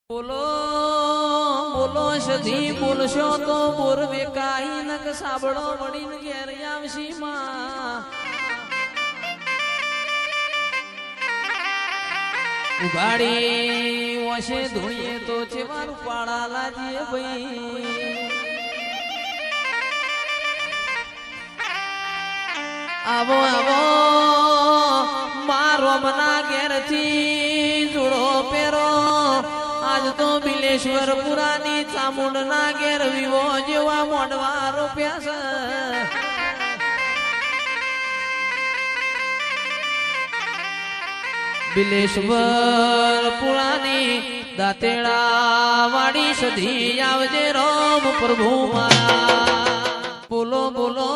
બોલો બોલો સધી બોલશો તો બોરવે કાઈ નક સાબળો વડીને ઘેર આવશી માં ઉઘાડી વશે ધોઈએ તો ચેવાનું પાડા લાજીએ ભાઈ આવો આવો મારો મના ઘેરથી જોડો પેરો આજ તો બિલેશ્વર પુરાની ચામુંડ ના ઘેર વિવો જેવા મોડવા રૂપિયા છે બિલેશ્વર પુરાની દાતેડા વાડી સધી આવજે રામ પ્રભુ મારા બોલો બોલો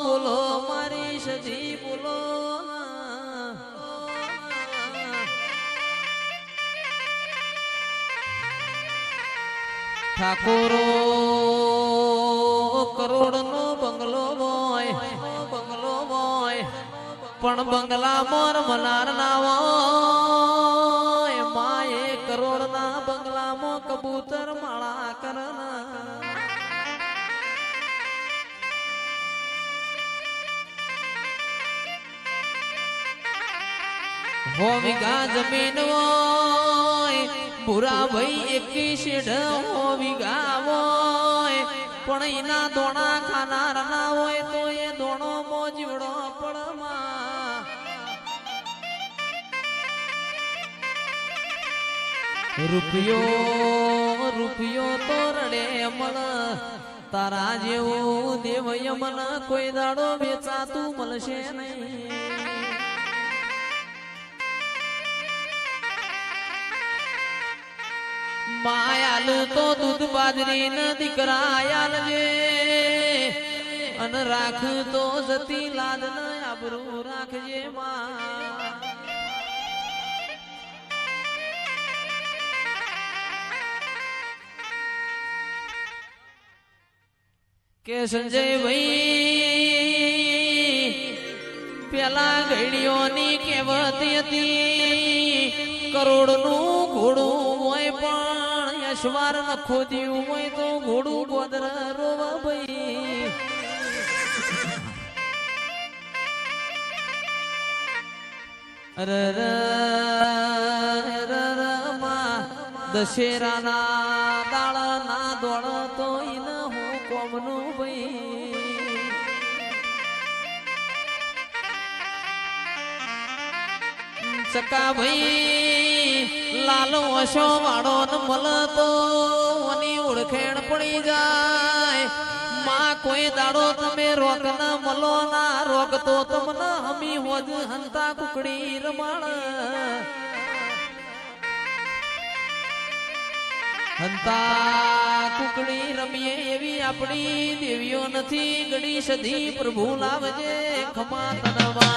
બોલો મારી સધી બોલો ઠાકોરો કરોડ નો બંગલો હોય પણ બંગલા મોર મનાર ના હોય માએ કરોડ ના બંગલામાં કબૂતર માળા કરના હો વીઘા જમીન હોય ભૂરા ભાઈ એકી શેઢ હો વીઘા હોય પણ એના દોણા ખાનાર ના હોય તો એ દોણો મોજીવડો પડમાં રૂપિયો તો રડે મળ તારા જેવું દેવ યમન કોઈ દાડો વેચાતું મળશે નહીં માયાલ તો દૂધ બાજરી ન દીકરાયાલ જે અન રાખ તો જતી લાદ ન આબરૂ રાખજે માં કે સંજય ભાઈ પેલા ઘડીઓની કહેવત હતી કરોડ નું ઘોડું હોય પણ યશવાર ન ખોદ્યું હોય તો ઘોડું ગોદર રોવા ભાઈ દશેરાના દાળ ના દોડ તો ઇન હું કોમનું ભાઈ ચકા ભાઈ લાલો અશો વાળો ન મળતો ઓની ઓળખેણ પડી જાય માં કોઈ દાડો તમે રોક ન મળો ના રોક તો તમને હમી હોજ હંતા કુકડી રમાણ હંતા કુકડી રમીએ એવી આપણી દેવીઓ નથી ગણી સધી પ્રભુ લાવજે ખમા તનવા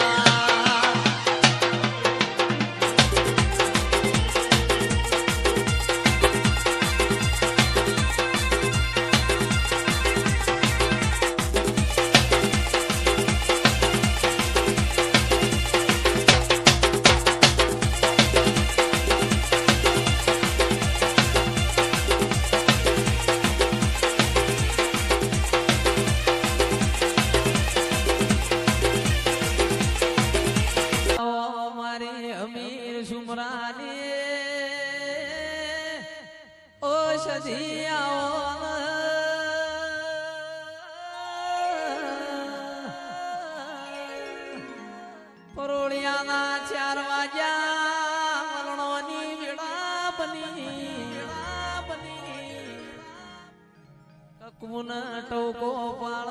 પરોળિયાના 4 વાગ્યા મરણોની વેળા બની કકુન ટોકો પાળ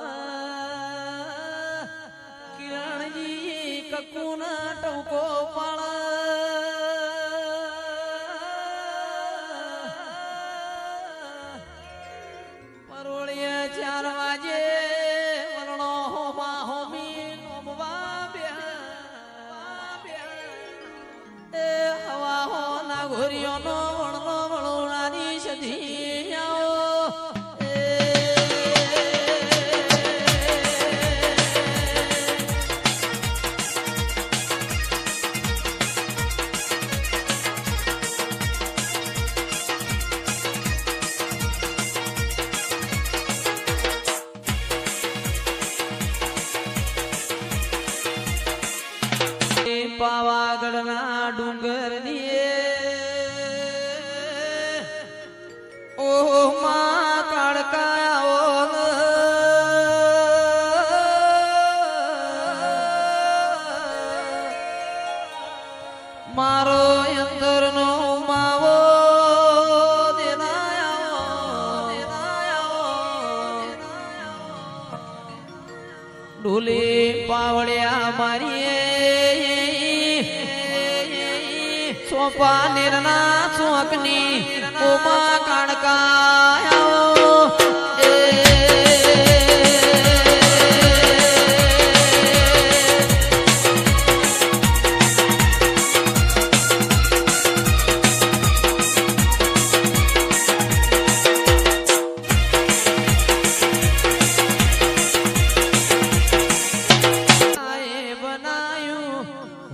કિરણજી કકુન ટોકો પાળ પરોળિયા 4 વાગે મરણો હોમા હોમી નોમવા એ હવા હો ના ઘોરીઓનો વણનો વણોણાની સધી આવો પાનેરના ચોકની ઓમા કાણકાયો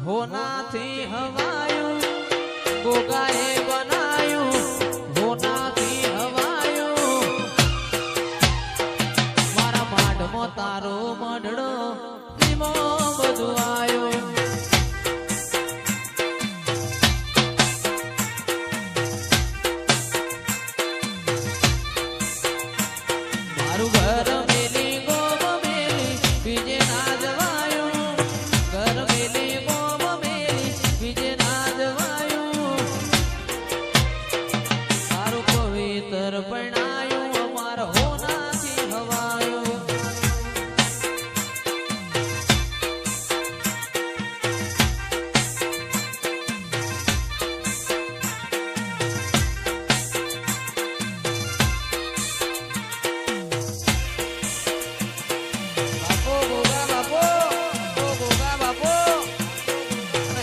હોનાથી હવાયું ગોગાએ બનાયું હોનાથી હવાયું મારા માઢમાં તારો મઢડો ધીમો બધું આવ્યો મારું ઘર મેલી ગોમ મેલી બીજે ના જવાયું ઘર મેલી પરણાયું અમાર હોનાથી હવાયું બાપો ગોગા બાપો ઓ ગોગા બાપો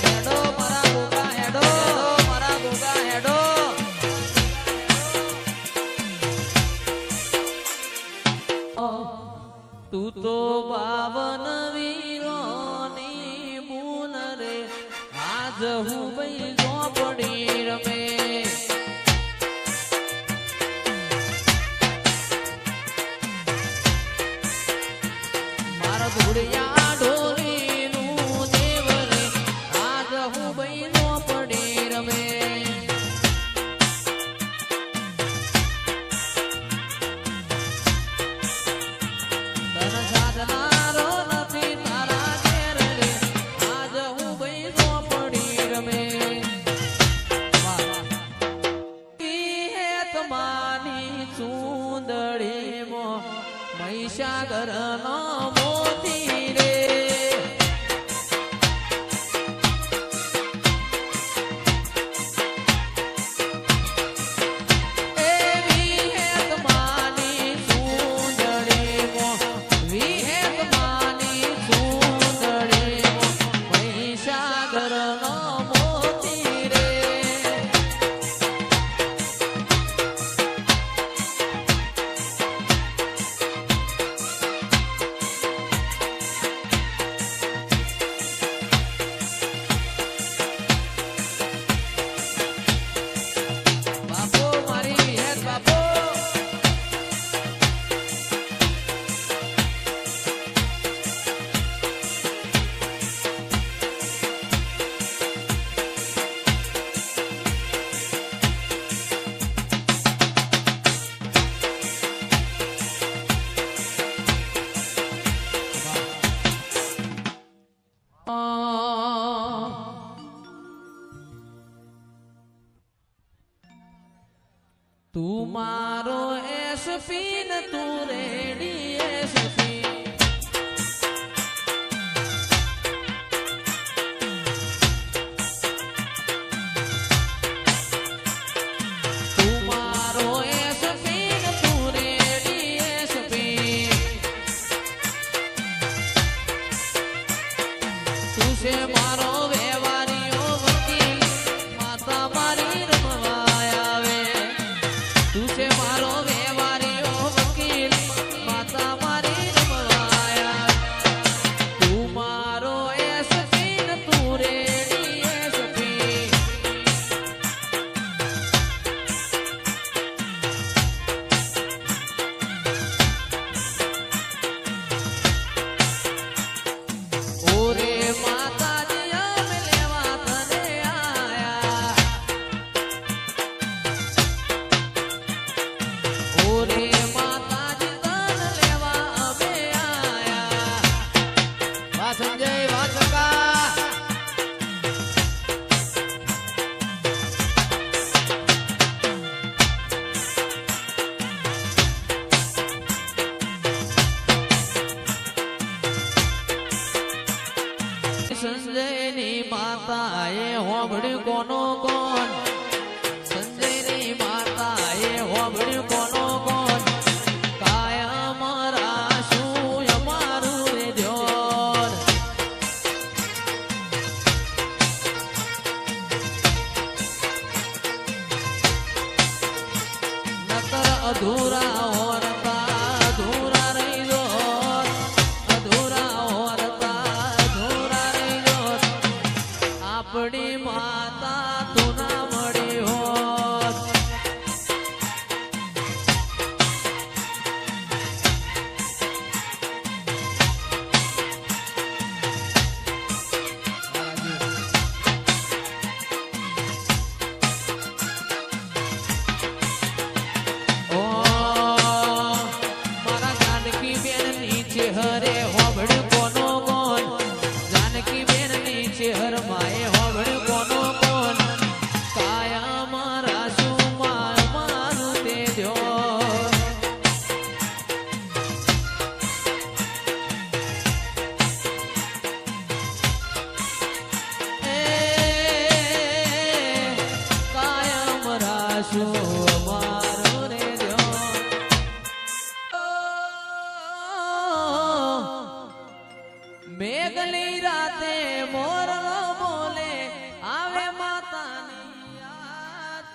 હેડો મારા ગોગા હેડો મારા ગોગા હેડો તું તો 52 વીરોની બુન રે આજ હું ભાઈ ઝોપડી રમે મારા ધૂળિયા ઢોલીનું દેવ રે આજ હું ભાઈ ઝોપડી રમે સાધનારો નથી તારા ઘેર રે આજ હું ભાઈ ઝોપડી રમે તમારી ચૂંદડીમાં મહીસાગરનો મોતી રે તું મારો એસપી ને તું રેડી એસપી તું મારો એસપી ને તું રેડી એસપી તું છે મારો વ્યવહારીઓ વકીલ માતા મારી રમવા આવે તું છે મારો વ્યવહારીઓ વકીલ માતા અધૂરા હોરતા અધૂરા રહી જો અધૂરા હોરતા અધૂરા રહી જો આપણી માતા તું ના મળી હોત હરે હોબડ કોનો કોણ જાનકી બેન નીચે હર માએ હોબડ કોનો કોણ કાયા મારા શું મારું તેજો કાયા મારા શું મેઘલી રાતે મોરલો બોલે આવે માતાની યાદ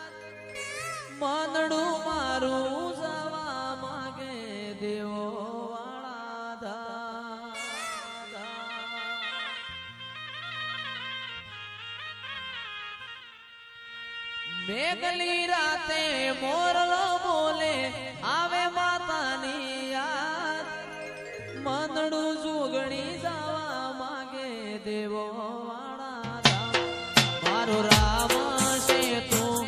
મંદડું મારું જવા માગે દેવો વાળા મેઘલી રાતે મોરલો બોલે આવે માતાની યાદ મંદડું જુગણી જવા માગે દેવો વાળા મારો રામ છે તું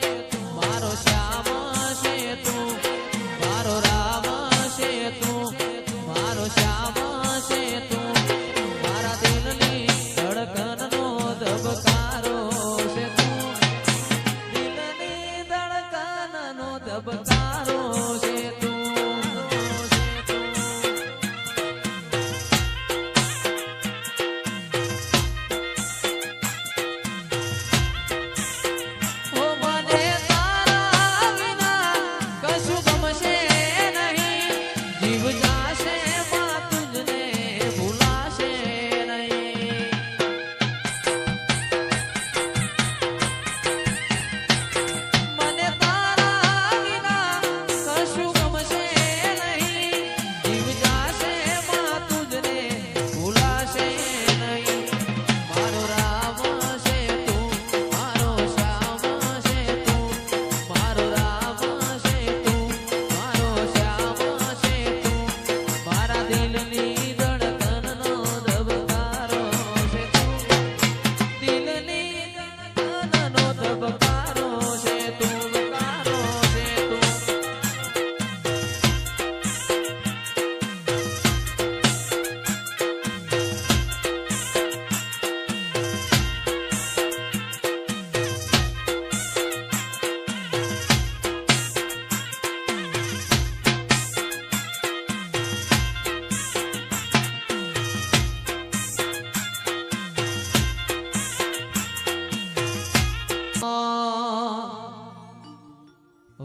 મારો શ્યામ છે તું મારો રામ છે તું મારો શ્યામ છે તું મારા દિલની ધડકનનો ધબકારો છે તું દિલની ધડકનનો ધબકારો છે તું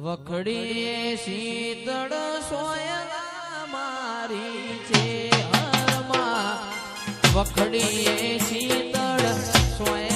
વખડી શીતળ સોયલા મારી છે હરમાં વખડી શીતળ સોય